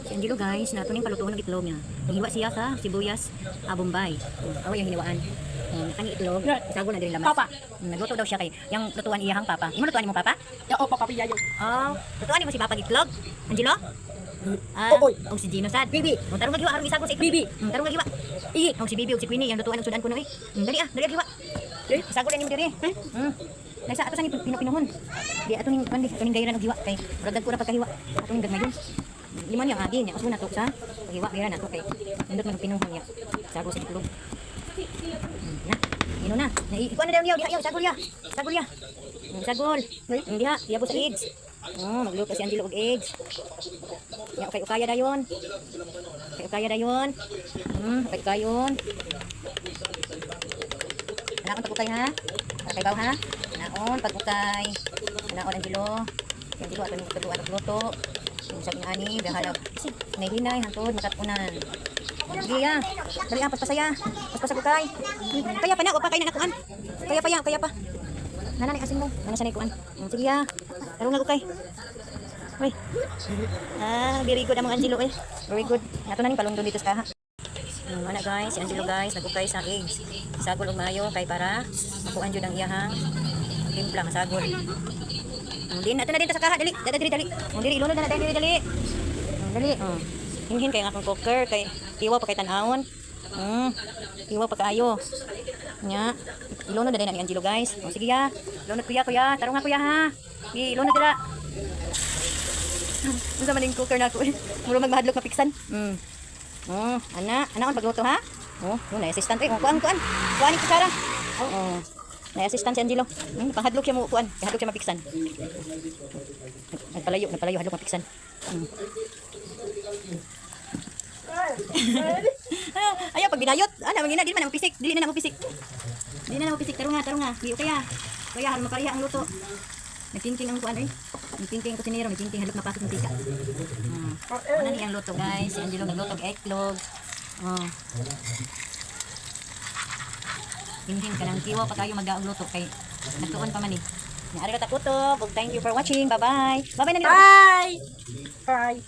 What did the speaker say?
Si Angelo guys, nato ning palutuon ng itlog niya. Hiwa siya sa sibuyas, bombay. Awa yung hinawaan. Tangi itlog, sago na din lamas. Papa. Nagluto daw siya kay yung lutuan iyahang papa. Imo lutuan mo papa? Oo, Papa Piyayo. Oh, lutuan mo si papa itlog. Angelo? Oy. Og si Gino sad. Bibi. Tarong magiwa aron isago sa itlog. Bibi. Tarong magiwa. Og si Bibi og si Queenie yung lutuan ng sudan ko no eh. Dali giwa. Isago lang nimo diri. Nasa ato sang pinupinuhon. Di ato ning gayran og hiwa kay ragdag ko ra pagkahiwa. Ato ning gagmayon. Liman yang agi niya usuna to sa paghiwa gayran nato kay indot man pinuhon niya. Sago sa itlog. Na. Ino na. Ikuan na daw niya diha sagol ya. Sagol ya. Sagol. Diha, diha po sa eggs. Magluto si Angelo og eggs. Ya okay ukaya dayon. Okay ukaya dayon. Okay kayon. Naon pag-ukay ha? Okay baw ha? Naon pag-ukay. Naon Angelo. Angelo ato ning pagluto at luto. Sabi nga ani, bahala. Nahinay hantod makatunan. Sige ya. Dali ang paspasaya. Paspasag ukay. Kaya pa na, wapa kay na nakuan. Kaya pa. Nanay asin mo. Nana sanay kuan. Sige ya. Tarong nga ukay. Uy. Very good ang mga Angelo eh. Very good. Nato na ning palungdon dito sa kaha. Ana guys, si Angelo guys, nag-ukay sa eggs. Sagol og mayo kay para makuan jud ang iyahang timpla masagol. Din ato na din ta sa kaha dali. Dali. Diri ilunod na dali. Dali. Hinhin kay nga akong cooker kay tiwa pa kay tan-awon. Tiwa pa kaayo. Nya, ilunod na din ni Angelo guys. Sige ya. Ilunod kuya. Tarong nga kuya ha. Ilunod dira. Unsa man ning cooker nako eh. Muro magmahadlok mapiksan. Ana on pagluto ha? Na assistant eh. Kuan ko Sarah. Na assistant si Angelo. Panghadlok siya mo kuan, hadlok siya mapiksan. Nagpalayo hadlok mapiksan. Ayaw pag binayot. Ana mangina dili man mo pisik, dili na mo pisik. Tarong nga. Di kaya. Kaya haron makariha ang luto. Nagtingting ang kuan eh. Nagtingting ko sinero, nagtingting halok na pasok ng tika. Ano ni ang luto guys? Si Angelo nagluto og eggnog. Hinhin ka ng tiwa pa kayo mag-aog luto kay nagtuon pa man eh. Ari ra ta kutob. Thank you for watching. Bye-bye. Bye-bye na nila. Bye.